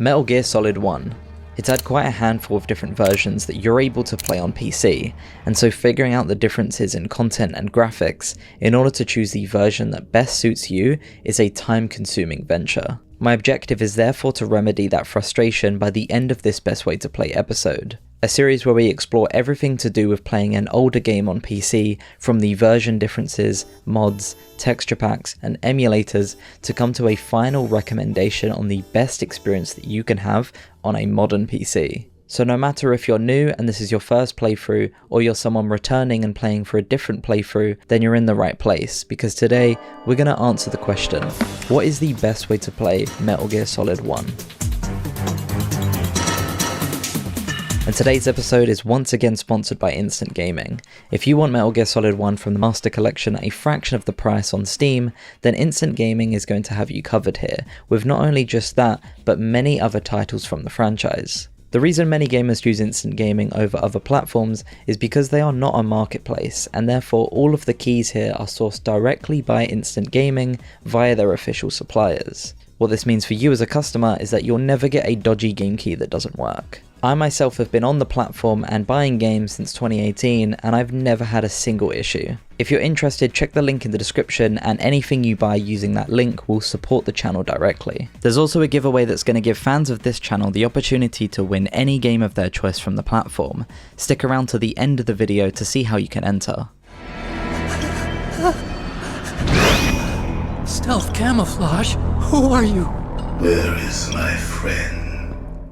Metal Gear Solid 1. It's had quite a handful of different versions that you're able to play on PC, and so figuring out the differences in content and graphics in order to choose the version that best suits you is a time-consuming venture. My objective is therefore to remedy that frustration by the end of this Best Way to Play episode, a series where we explore everything to do with playing an older game on PC, from the version differences, mods, texture packs, and emulators, to come to a final recommendation on the best experience that you can have on a modern PC. So no matter if you're new and this is your first playthrough, or you're someone returning and playing for a different playthrough, then you're in the right place, because today we're going to answer the question, what is the best way to play Metal Gear Solid 1? And today's episode is once again sponsored by Instant Gaming. If you want Metal Gear Solid 1 from the Master Collection at a fraction of the price on Steam, then Instant Gaming is going to have you covered here, with not only just that, but many other titles from the franchise. The reason many gamers choose Instant Gaming over other platforms is because they are not a marketplace, and therefore all of the keys here are sourced directly by Instant Gaming via their official suppliers. What this means for you as a customer is that you'll never get a dodgy game key that doesn't work. I myself have been on the platform and buying games since 2018, and I've never had a single issue. If you're interested, check the link in the description, and anything you buy using that link will support the channel directly. There's also a giveaway that's going to give fans of this channel the opportunity to win any game of their choice from the platform. Stick around to the end of the video to see how you can enter. Stealth camouflage? Who are you? Where is my friend?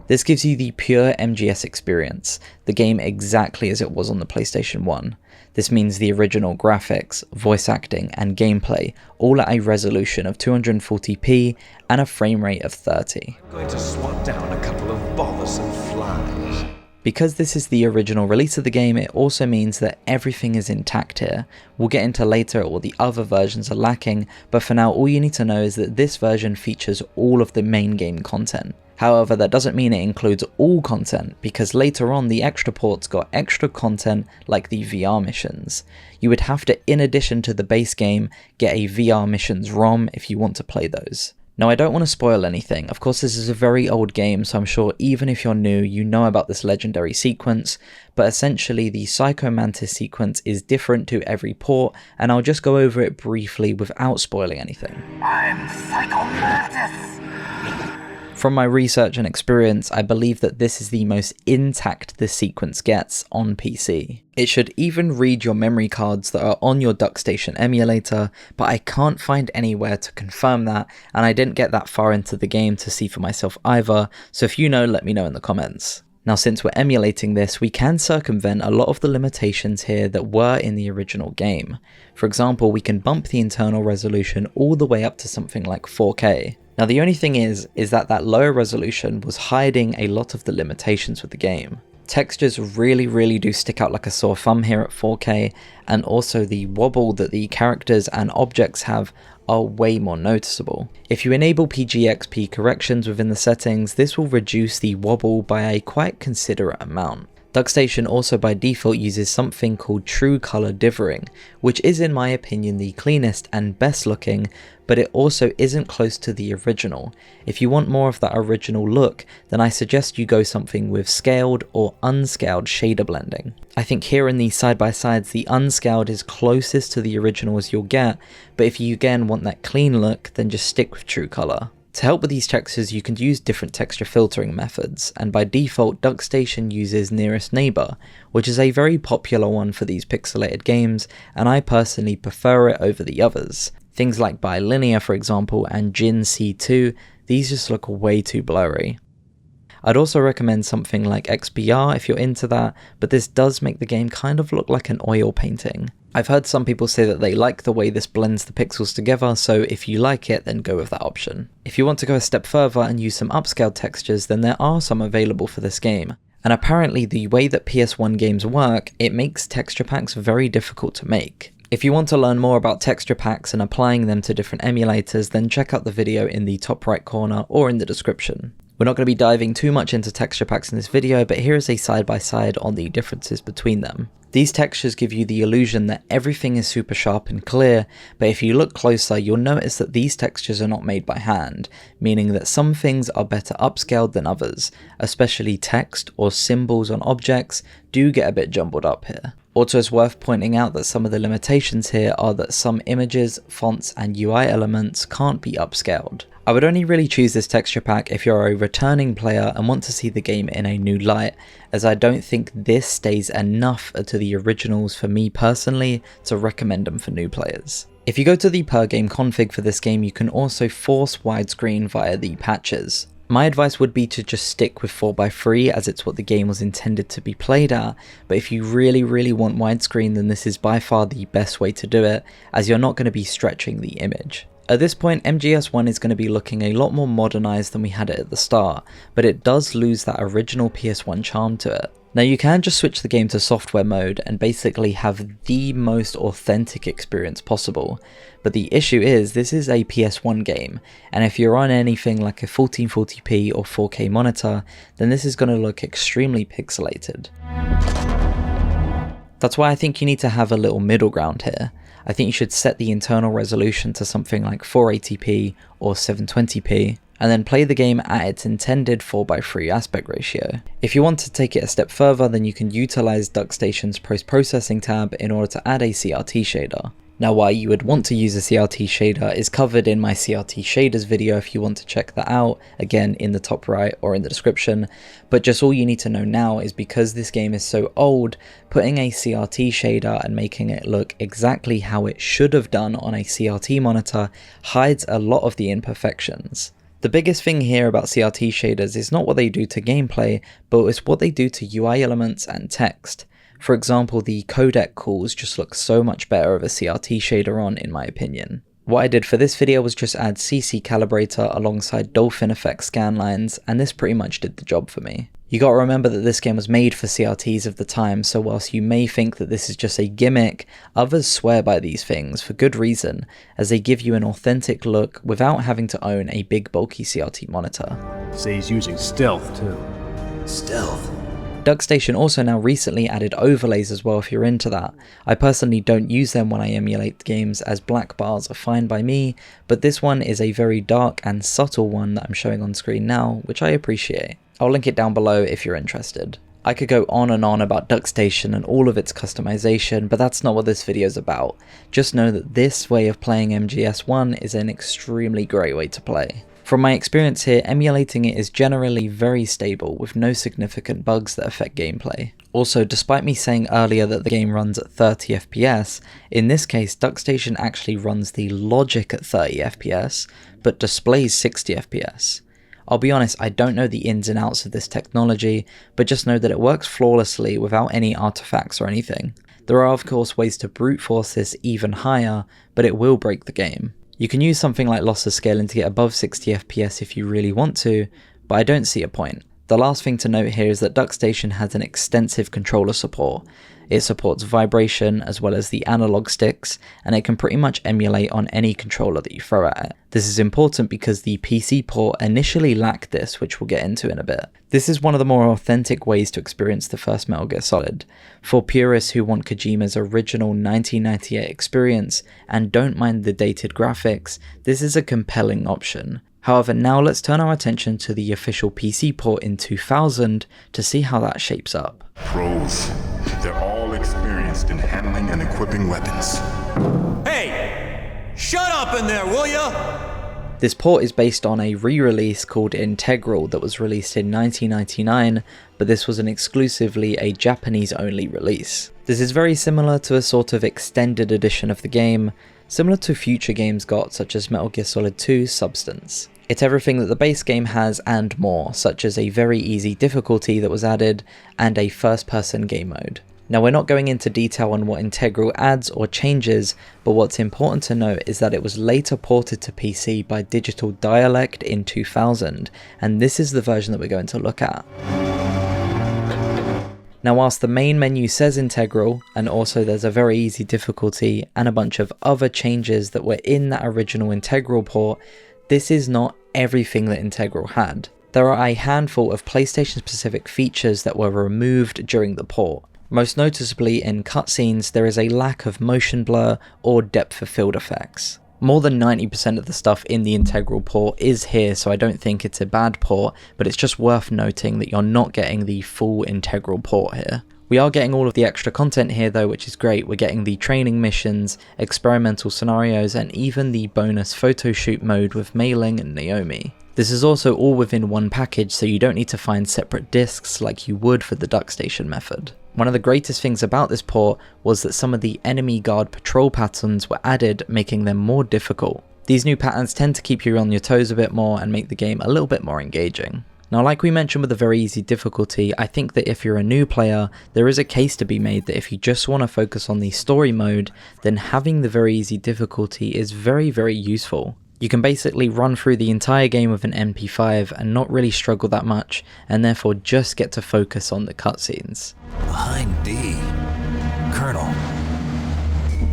This gives you the pure MGS experience, the game exactly as it was on the PlayStation 1. This means the original graphics, voice acting, and gameplay, all at a resolution of 240p and a frame rate of 30. I'm going to swat down a couple of bothersome flies. Because this is the original release of the game, it also means that everything is intact here. We'll get into later what the other versions are lacking, but for now all you need to know is that this version features all of the main game content. However, that doesn't mean it includes all content, because later on the extra ports got extra content like the VR missions. You would have to, in addition to the base game, get a VR missions ROM if you want to play those. Now, I don't want to spoil anything. Of course, this is a very old game, so I'm sure even if you're new, you know about this legendary sequence, but essentially the Psycho Mantis sequence is different to every port, and I'll just go over it briefly without spoiling anything. I'm Psycho Mantis! From my research and experience, I believe that this is the most intact this sequence gets on PC. It should even read your memory cards that are on your DuckStation emulator, but I can't find anywhere to confirm that, and I didn't get that far into the game to see for myself either, so if you know, let me know in the comments. Now, since we're emulating this, we can circumvent a lot of the limitations here that were in the original game. For example, we can bump the internal resolution all the way up to something like 4K. Now, the only thing is that lower resolution was hiding a lot of the limitations with the game. Textures really do stick out like a sore thumb here at 4K, and also the wobble that the characters and objects have are way more noticeable. If you enable PGXP corrections within the settings, this will reduce the wobble by a quite considerate amount. DuckStation also by default uses something called true color dithering, which is in my opinion the cleanest and best looking, but it also isn't close to the original. If you want more of that original look, then I suggest you go something with scaled or unscaled shader blending. I think here in these side-by-sides, the unscaled is closest to the original as you'll get, but if you again want that clean look, then just stick with true color. To help with these textures, you can use different texture filtering methods, and by default DuckStation uses Nearest Neighbor, which is a very popular one for these pixelated games, and I personally prefer it over the others. Things like Bilinear, for example, and Jin C2, these just look way too blurry. I'd also recommend something like XBR if you're into that, but this does make the game kind of look like an oil painting. I've heard some people say that they like the way this blends the pixels together, so if you like it, then go with that option. If you want to go a step further and use some upscaled textures, then there are some available for this game. And apparently the way that PS1 games work, it makes texture packs very difficult to make. If you want to learn more about texture packs and applying them to different emulators, then check out the video in the top right corner or in the description. We're not going to be diving too much into texture packs in this video, but here is a side-by-side on the differences between them. These textures give you the illusion that everything is super sharp and clear, but if you look closer, you'll notice that these textures are not made by hand, meaning that some things are better upscaled than others, especially text or symbols on objects do get a bit jumbled up here. Also, it's worth pointing out that some of the limitations here are that some images, fonts, and UI elements can't be upscaled. I would only really choose this texture pack if you're a returning player and want to see the game in a new light, as I don't think this stays enough to the originals for me personally to recommend them for new players. If you go to the per game config for this game, you can also force widescreen via the patches. My advice would be to just stick with 4:3 as it's what the game was intended to be played at, but if you really want widescreen, then this is by far the best way to do it, as you're not going to be stretching the image. At this point, MGS1 is going to be looking a lot more modernized than we had it at the start, but it does lose that original PS1 charm to it. Now you can just switch the game to software mode and basically have the most authentic experience possible, but the issue is this is a PS1 game, and if you're on anything like a 1440p or 4K monitor, then this is going to look extremely pixelated. That's why I think you need to have a little middle ground here. I think you should set the internal resolution to something like 480p or 720p, and then play the game at its intended 4:3 aspect ratio. If you want to take it a step further, then you can utilize DuckStation's post-processing tab in order to add a CRT shader. Now why you would want to use a CRT shader is covered in my CRT shaders video if you want to check that out, again in the top right or in the description, but just all you need to know now is because this game is so old, putting a CRT shader and making it look exactly how it should have done on a CRT monitor hides a lot of the imperfections. The biggest thing here about CRT shaders is not what they do to gameplay, but it's what they do to UI elements and text. For example, the codec calls just look so much better with a CRT shader on, in my opinion. What I did for this video was just add CC Calibrator alongside Dolphin Effect scanlines, and this pretty much did the job for me. You gotta remember that this game was made for CRTs of the time, so whilst you may think that this is just a gimmick, others swear by these things for good reason, as they give you an authentic look without having to own a big bulky CRT monitor. Say he's using stealth too. Stealth. DuckStation also now recently added overlays as well if you're into that. I personally don't use them when I emulate games as black bars are fine by me, but this one is a very dark and subtle one that I'm showing on screen now, which I appreciate. I'll link it down below if you're interested. I could go on and on about DuckStation and all of its customization, but that's not what this video is about. Just know that this way of playing MGS1 is an extremely great way to play. From my experience here, emulating it is generally very stable with no significant bugs that affect gameplay. Also, despite me saying earlier that the game runs at 30 FPS, in this case DuckStation actually runs the logic at 30 FPS, but displays 60 FPS. I'll be honest, I don't know the ins and outs of this technology, but just know that it works flawlessly without any artifacts or anything. There are of course ways to brute force this even higher, but it will break the game. You can use something like lossless scaling to get above 60 FPS if you really want to, but I don't see a point. The last thing to note here is that DuckStation has an extensive controller support. It supports vibration as well as the analog sticks, and it can pretty much emulate on any controller that you throw at it. This is important because the PC port initially lacked this, which we'll get into in a bit. This is one of the more authentic ways to experience the first Metal Gear Solid. For purists who want Kojima's original 1998 experience and don't mind the dated graphics, this is a compelling option. However, now let's turn our attention to the official PC port in 2000 to see how that shapes up. Pros. They're all experienced in handling and equipping weapons. Hey! Shut up in there, will ya? This port is based on a re-release called Integral that was released in 1999, but this was an exclusively a Japanese-only release. This is very similar to a sort of extended edition of the game, similar to future games got such as Metal Gear Solid 2 Substance. It's everything that the base game has and more, such as a very easy difficulty that was added and a first-person game mode. Now we're not going into detail on what Integral adds or changes, but what's important to note is that it was later ported to PC by Digital Dialect in 2000, and this is the version that we're going to look at. Now whilst the main menu says Integral, and also there's a very easy difficulty and a bunch of other changes that were in that original Integral port, this is not everything that Integral had. There are a handful of PlayStation specific features that were removed during the port. Most noticeably in cutscenes, there is a lack of motion blur or depth of field effects. More than 90% of the stuff in the Integral port is here, so I don't think it's a bad port, but it's just worth noting that you're not getting the full Integral port here. We are getting all of the extra content here though, which is great. We're getting the training missions, experimental scenarios, and even the bonus photo shoot mode with Mei Ling and Naomi. This is also all within one package, so you don't need to find separate discs like you would for the DuckStation method. One of the greatest things about this port was that some of the enemy guard patrol patterns were added, making them more difficult. These new patterns tend to keep you on your toes a bit more and make the game a little bit more engaging. Now, like we mentioned with the very easy difficulty, I think that if you're a new player, there is a case to be made that if you just want to focus on the story mode, then having the very easy difficulty is very, very useful. You can basically run through the entire game with an MP5 and not really struggle that much, and therefore just get to focus on the cutscenes. Behind D. Colonel,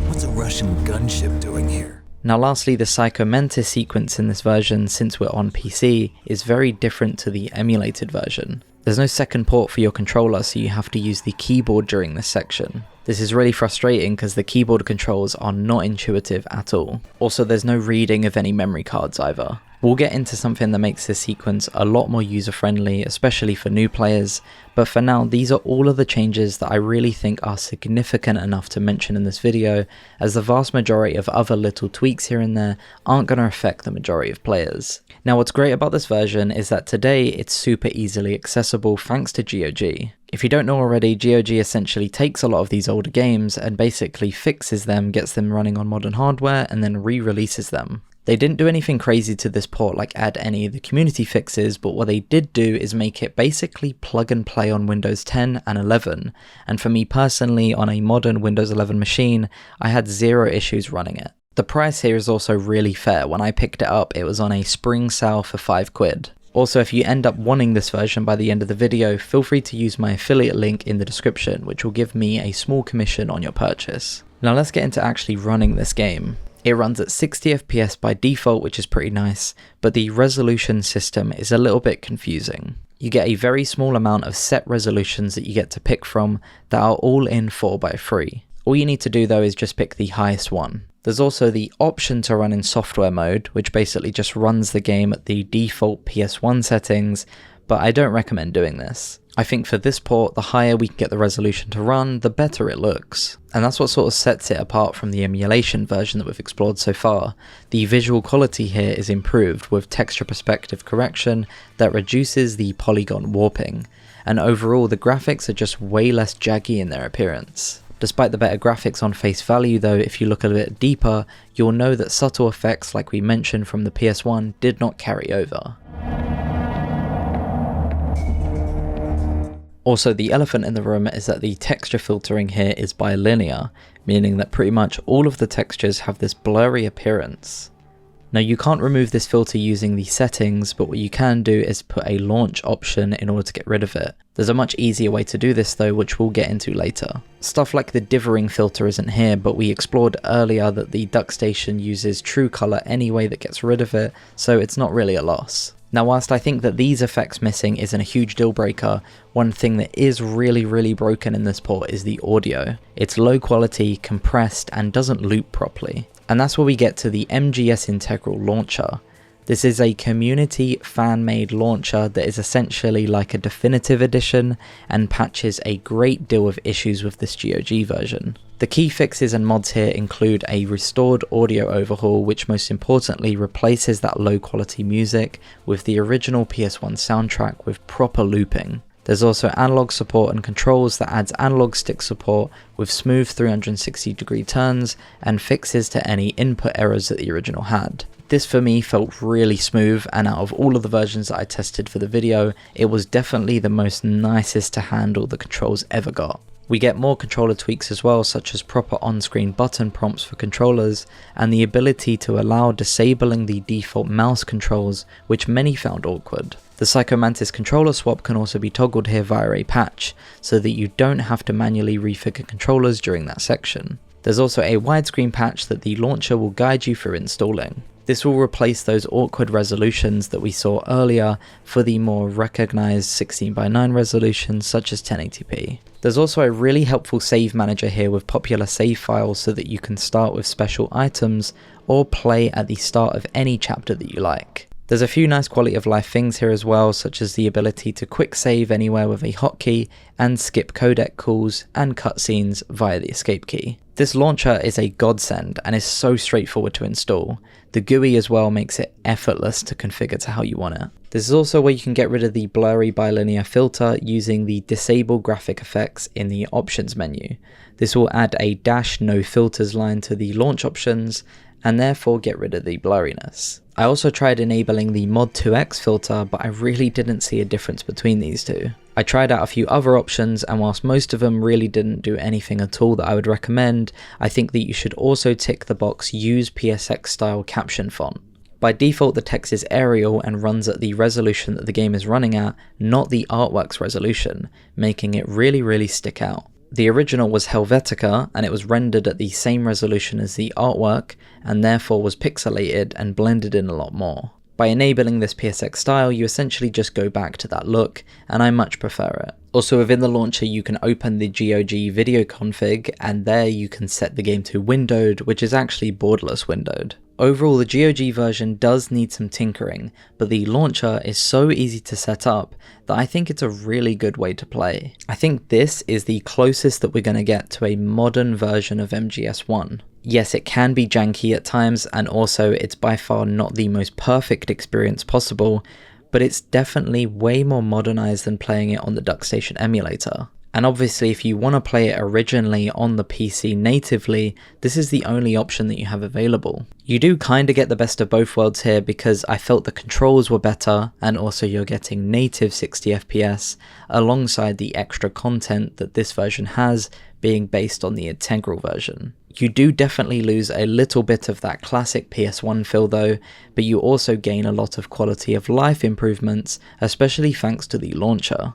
what's a Russian gunship doing here? Now lastly, the Psycho Mantis sequence in this version, since we're on PC, is very different to the emulated version. There's no second port for your controller, so you have to use the keyboard during this section. This is really frustrating because the keyboard controls are not intuitive at all. Also, there's no reading of any memory cards either. We'll get into something that makes this sequence a lot more user-friendly, especially for new players, but for now these are all of the changes that I really think are significant enough to mention in this video, as the vast majority of other little tweaks here and there aren't going to affect the majority of players. Now what's great about this version is that today it's super easily accessible thanks to GOG. If you don't know already, GOG essentially takes a lot of these older games and basically fixes them, gets them running on modern hardware, and then re-releases them. They didn't do anything crazy to this port like add any of the community fixes, but what they did do is make it basically plug and play on Windows 10 and 11, and for me personally, on a modern Windows 11 machine, I had zero issues running it. The price here is also really fair. When I picked it up, it was on a spring sale for £5. Also, if you end up wanting this version by the end of the video, feel free to use my affiliate link in the description, which will give me a small commission on your purchase. Now let's get into actually running this game. It runs at 60 FPS by default, which is pretty nice, but the resolution system is a little bit confusing. You get a very small amount of set resolutions that you get to pick from that are all in 4:3. All you need to do though is just pick the highest one. There's also the option to run in software mode, which basically just runs the game at the default PS1 settings, but I don't recommend doing this. I think for this port, the higher we can get the resolution to run, the better it looks. And that's what sort of sets it apart from the emulation version that we've explored so far. The visual quality here is improved with texture perspective correction that reduces the polygon warping. And overall, the graphics are just way less jaggy in their appearance. Despite the better graphics on face value though, if you look a bit deeper, you'll know that subtle effects like we mentioned from the PS1 did not carry over. Also, the elephant in the room is that the texture filtering here is bilinear, meaning that pretty much all of the textures have this blurry appearance. Now you can't remove this filter using the settings, but what you can do is put a launch option in order to get rid of it. There's a much easier way to do this though, which we'll get into later. Stuff like the dithering filter isn't here, but we explored earlier that the DuckStation uses true color anyway that gets rid of it, so it's not really a loss. Now whilst I think that these effects missing isn't a huge deal breaker, one thing that is really broken in this port is the audio. It's low quality, compressed, and doesn't loop properly. And that's where we get to the GOG Integral launcher. This is a community fan-made launcher that is essentially like a definitive edition and patches a great deal of issues with this GOG version. The key fixes and mods here include a restored audio overhaul, which most importantly replaces that low quality music with the original PS1 soundtrack with proper looping. There's also analog support and controls that adds analog stick support with smooth 360-degree turns and fixes to any input errors that the original had. This for me felt really smooth, and out of all of the versions that I tested for the video, it was definitely the most nicest to handle the controls ever got. We get more controller tweaks as well, such as proper on-screen button prompts for controllers, and the ability to allow disabling the default mouse controls, which many found awkward. The Psycho Mantis controller swap can also be toggled here via a patch, so that you don't have to manually refigure controllers during that section. There's also a widescreen patch that the launcher will guide you through installing. This will replace those awkward resolutions that we saw earlier for the more recognized 16:9 resolutions such as 1080p. There's also a really helpful save manager here with popular save files so that you can start with special items or play at the start of any chapter that you like. There's a few nice quality of life things here as well, such as the ability to quick save anywhere with a hotkey and skip codec calls and cutscenes via the escape key. This launcher is a godsend and is so straightforward to install. The GUI as well makes it effortless to configure to how you want it. This is also where you can get rid of the blurry bilinear filter using the disable graphic effects in the options menu. This will add a -no filters line to the launch options and therefore get rid of the blurriness. I also tried enabling the mod 2x filter, but I really didn't see a difference between these two. I tried out a few other options, and whilst most of them really didn't do anything at all that I would recommend, I think that you should also tick the box use PSX style caption font. By default the text is Arial and runs at the resolution that the game is running at, not the artwork's resolution, making it really stick out. The original was Helvetica and it was rendered at the same resolution as the artwork and therefore was pixelated and blended in a lot more. By enabling this PSX style you essentially just go back to that look and I much prefer it. Also within the launcher you can open the GOG video config and there you can set the game to windowed, which is actually borderless windowed. Overall the GOG version does need some tinkering, but the launcher is so easy to set up that I think it's a really good way to play. I think this is the closest that we're going to get to a modern version of MGS1. Yes, it can be janky at times and also it's by far not the most perfect experience possible, but it's definitely way more modernized than playing it on the DuckStation emulator. And obviously if you want to play it originally on the PC natively, this is the only option that you have available. You do kinda get the best of both worlds here because I felt the controls were better and also you're getting native 60 FPS alongside the extra content that this version has being based on the Integral version. You do definitely lose a little bit of that classic PS1 feel though, but you also gain a lot of quality of life improvements, especially thanks to the launcher.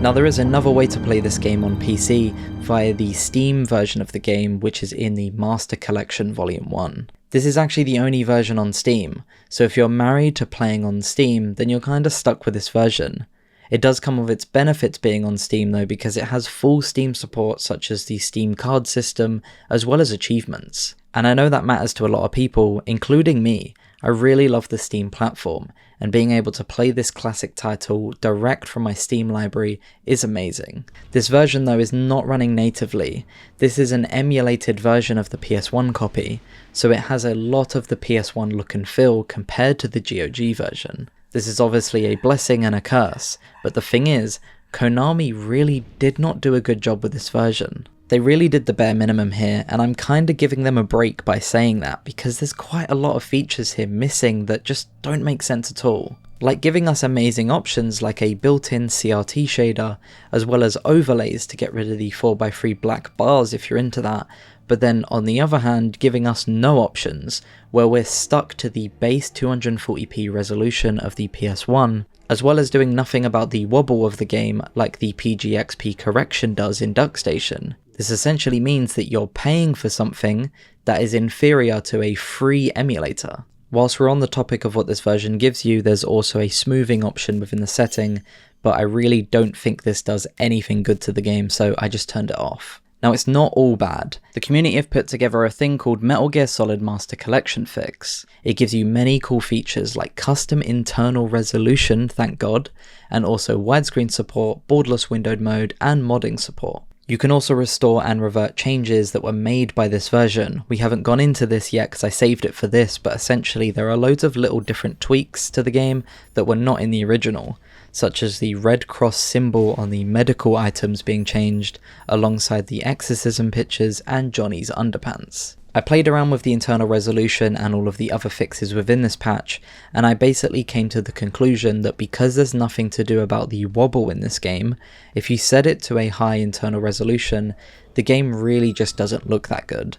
Now there is another way to play this game on PC via the Steam version of the game, which is in the Master Collection Volume 1. This is actually the only version on Steam, so if you're married to playing on Steam, then you're kinda stuck with this version. It does come with its benefits being on Steam though, because it has full Steam support such as the Steam card system, as well as achievements. And I know that matters to a lot of people, including me. I really love the Steam platform, and being able to play this classic title direct from my Steam library is amazing. This version though is not running natively. This is an emulated version of the PS1 copy, so it has a lot of the PS1 look and feel compared to the GOG version. This is obviously a blessing and a curse, but the thing is, Konami really did not do a good job with this version. They really did the bare minimum here, and I'm kinda giving them a break by saying that because there's quite a lot of features here missing that just don't make sense at all. Like giving us amazing options like a built-in CRT shader, as well as overlays to get rid of the 4x3 black bars if you're into that, but then on the other hand giving us no options, where we're stuck to the base 240p resolution of the PS1, as well as doing nothing about the wobble of the game like the PGXP correction does in DuckStation. This essentially means that you're paying for something that is inferior to a free emulator. Whilst we're on the topic of what this version gives you, there's also a smoothing option within the setting, but I really don't think this does anything good to the game, so I just turned it off. Now it's not all bad. The community have put together a thing called Metal Gear Solid Master Collection Fix. It gives you many cool features like custom internal resolution, thank god, and also widescreen support, borderless windowed mode, and modding support. You can also restore and revert changes that were made by this version. We haven't gone into this yet because I saved it for this, but essentially there are loads of little different tweaks to the game that were not in the original, such as the red cross symbol on the medical items being changed, alongside the exorcism pictures and Johnny's underpants. I played around with the internal resolution and all of the other fixes within this patch, and I basically came to the conclusion that because there's nothing to do about the wobble in this game, if you set it to a high internal resolution, the game really just doesn't look that good.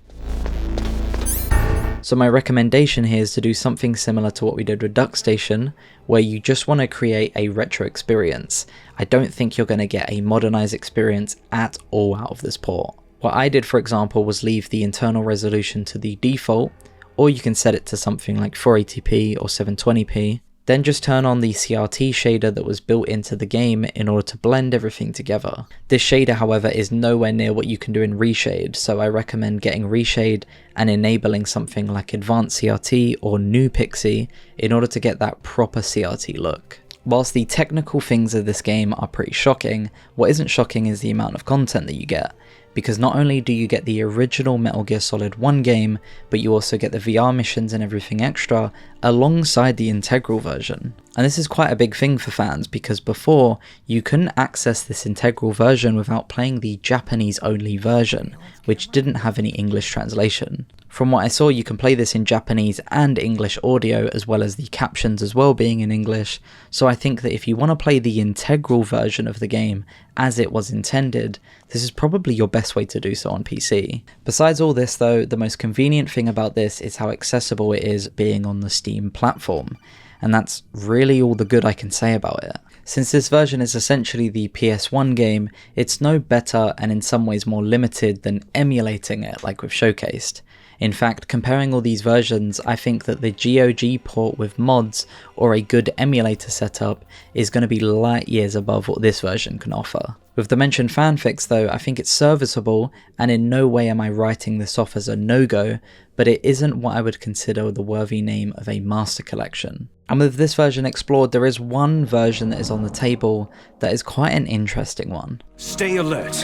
So my recommendation here is to do something similar to what we did with DuckStation, where you just want to create a retro experience. I don't think you're going to get a modernized experience at all out of this port. What I did, for example, was leave the internal resolution to the default, or you can set it to something like 480p or 720p, then just turn on the CRT shader that was built into the game in order to blend everything together. This shader, however, is nowhere near what you can do in Reshade, so I recommend getting Reshade and enabling something like Advanced CRT or New Pixie in order to get that proper CRT look. Whilst the technical things of this game are pretty shocking, what isn't shocking is the amount of content that you get, because not only do you get the original Metal Gear Solid 1 game, but you also get the VR missions and everything extra alongside the Integral version. And this is quite a big thing for fans, because before, you couldn't access this Integral version without playing the Japanese only version, which didn't have any English translation. From what I saw, you can play this in Japanese and English audio, as well as the captions as well being in English, so I think that if you want to play the Integral version of the game as it was intended, this is probably your best way to do so on PC. Besides all this though, the most convenient thing about this is how accessible it is being on the Steam platform, and that's really all the good I can say about it. Since this version is essentially the PS1 game, it's no better and in some ways more limited than emulating it like we've showcased. In fact, comparing all these versions, I think that the GOG port with mods or a good emulator setup is going to be light years above what this version can offer. With the mentioned fanfics though, I think it's serviceable, and in no way am I writing this off as a no-go, but it isn't what I would consider the worthy name of a master collection. And with this version explored, there is one version that is on the table that is quite an interesting one. Stay alert.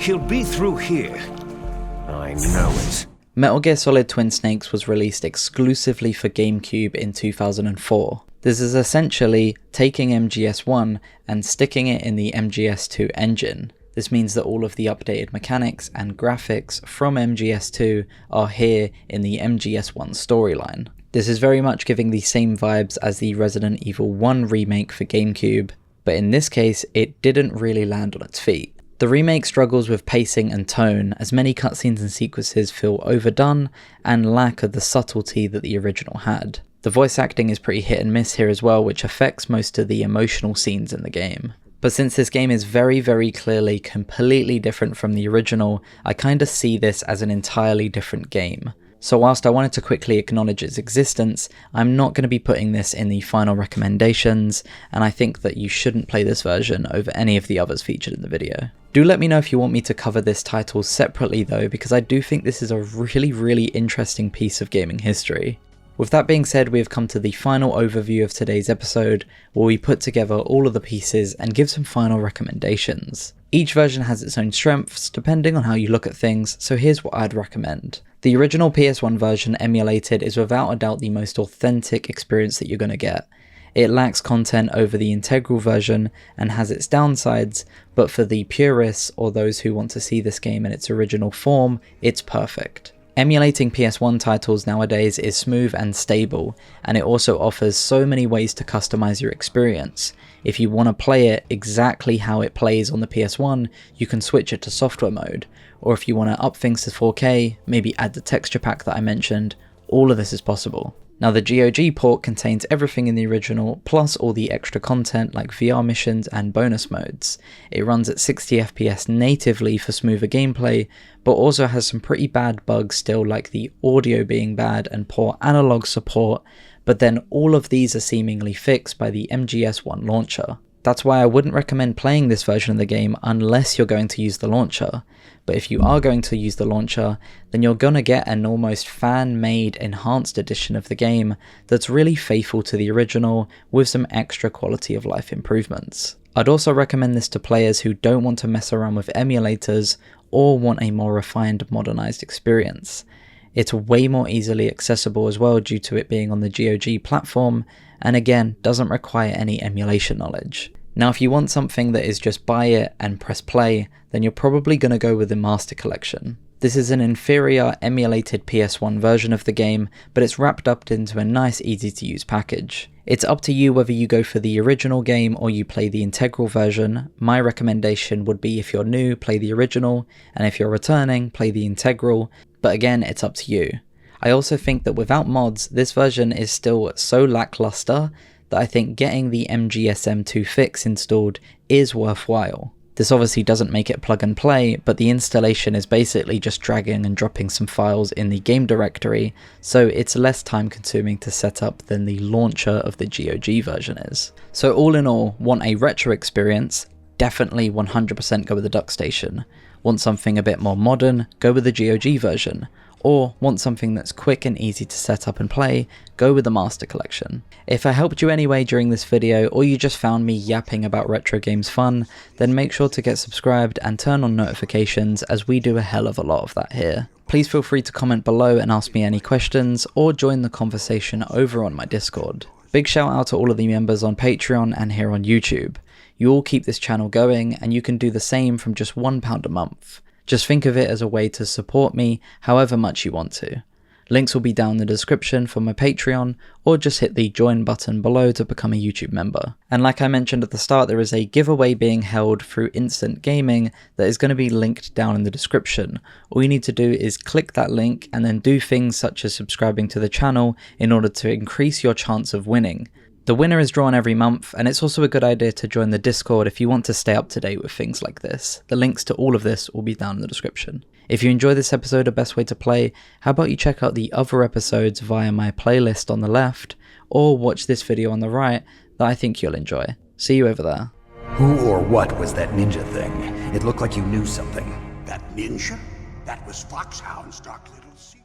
He'll be through here. I know it. Metal Gear Solid Twin Snakes was released exclusively for GameCube in 2004. This is essentially taking MGS1 and sticking it in the MGS2 engine. This means that all of the updated mechanics and graphics from MGS2 are here in the MGS1 storyline. This is very much giving the same vibes as the Resident Evil 1 remake for GameCube, but in this case it didn't really land on its feet. The remake struggles with pacing and tone, as many cutscenes and sequences feel overdone and lack of the subtlety that the original had. The voice acting is pretty hit and miss here as well, which affects most of the emotional scenes in the game. But since this game is very clearly completely different from the original, I kinda see this as an entirely different game. So whilst I wanted to quickly acknowledge its existence, I'm not going to be putting this in the final recommendations, and I think that you shouldn't play this version over any of the others featured in the video. Do let me know if you want me to cover this title separately though, because I do think this is a really interesting piece of gaming history. With that being said, we have come to the final overview of today's episode, where we put together all of the pieces and give some final recommendations. Each version has its own strengths, depending on how you look at things, so here's what I'd recommend. The original PS1 version emulated is without a doubt the most authentic experience that you're going to get. It lacks content over the Integral version and has its downsides, but for the purists or those who want to see this game in its original form, it's perfect. Emulating PS1 titles nowadays is smooth and stable, and it also offers so many ways to customize your experience. If you want to play it exactly how it plays on the PS1, you can switch it to software mode, or if you want to up things to 4K, maybe add the texture pack that I mentioned, all of this is possible. Now the GOG port contains everything in the original, plus all the extra content like VR missions and bonus modes. It runs at 60 FPS natively for smoother gameplay, but also has some pretty bad bugs still, like the audio being bad and poor analog support, but then all of these are seemingly fixed by the MGS1 launcher. That's why I wouldn't recommend playing this version of the game unless you're going to use the launcher. But if you are going to use the launcher, then you're gonna get an almost fan-made enhanced edition of the game that's really faithful to the original with some extra quality of life improvements. I'd also recommend this to players who don't want to mess around with emulators or want a more refined, modernized experience. It's way more easily accessible as well due to it being on the GOG platform, and again, doesn't require any emulation knowledge. Now if you want something that is just buy it and press play, then you're probably going to go with the Master Collection. This is an inferior emulated PS1 version of the game, but it's wrapped up into a nice easy to use package. It's up to you whether you go for the original game or you play the Integral version. My recommendation would be if you're new, play the original, and if you're returning, play the Integral, but again, it's up to you. I also think that without mods, this version is still so lackluster that I think getting the MGSM2 fix installed is worthwhile. This obviously doesn't make it plug and play, but the installation is basically just dragging and dropping some files in the game directory, so it's less time consuming to set up than the launcher of the GOG version is. So all in all, want a retro experience? Definitely 100% go with the DuckStation. Want something a bit more modern? Go with the GOG version. Or want something that's quick and easy to set up and play? Go with the Master Collection. If I helped you anyway during this video, or you just found me yapping about retro games fun, then make sure to get subscribed and turn on notifications, as we do a hell of a lot of that here. Please feel free to comment below and ask me any questions, or join the conversation over on my Discord. Big shout out to all of the members on Patreon and here on YouTube. You all keep this channel going, and you can do the same from just £1 a month. Just think of it as a way to support me however much you want to. Links will be down in the description for my Patreon, or just hit the join button below to become a YouTube member. And like I mentioned at the start, there is a giveaway being held through Instant Gaming that is going to be linked down in the description. All you need to do is click that link and then do things such as subscribing to the channel in order to increase your chance of winning. The winner is drawn every month, and it's also a good idea to join the Discord if you want to stay up to date with things like this. The links to all of this will be down in the description. If you enjoy this episode of Best Way to Play, how about you check out the other episodes via my playlist on the left, or watch this video on the right that I think you'll enjoy. See you over there. Who or what was that ninja thing? It looked like you knew something. That ninja? That was Foxhound's dark little secret.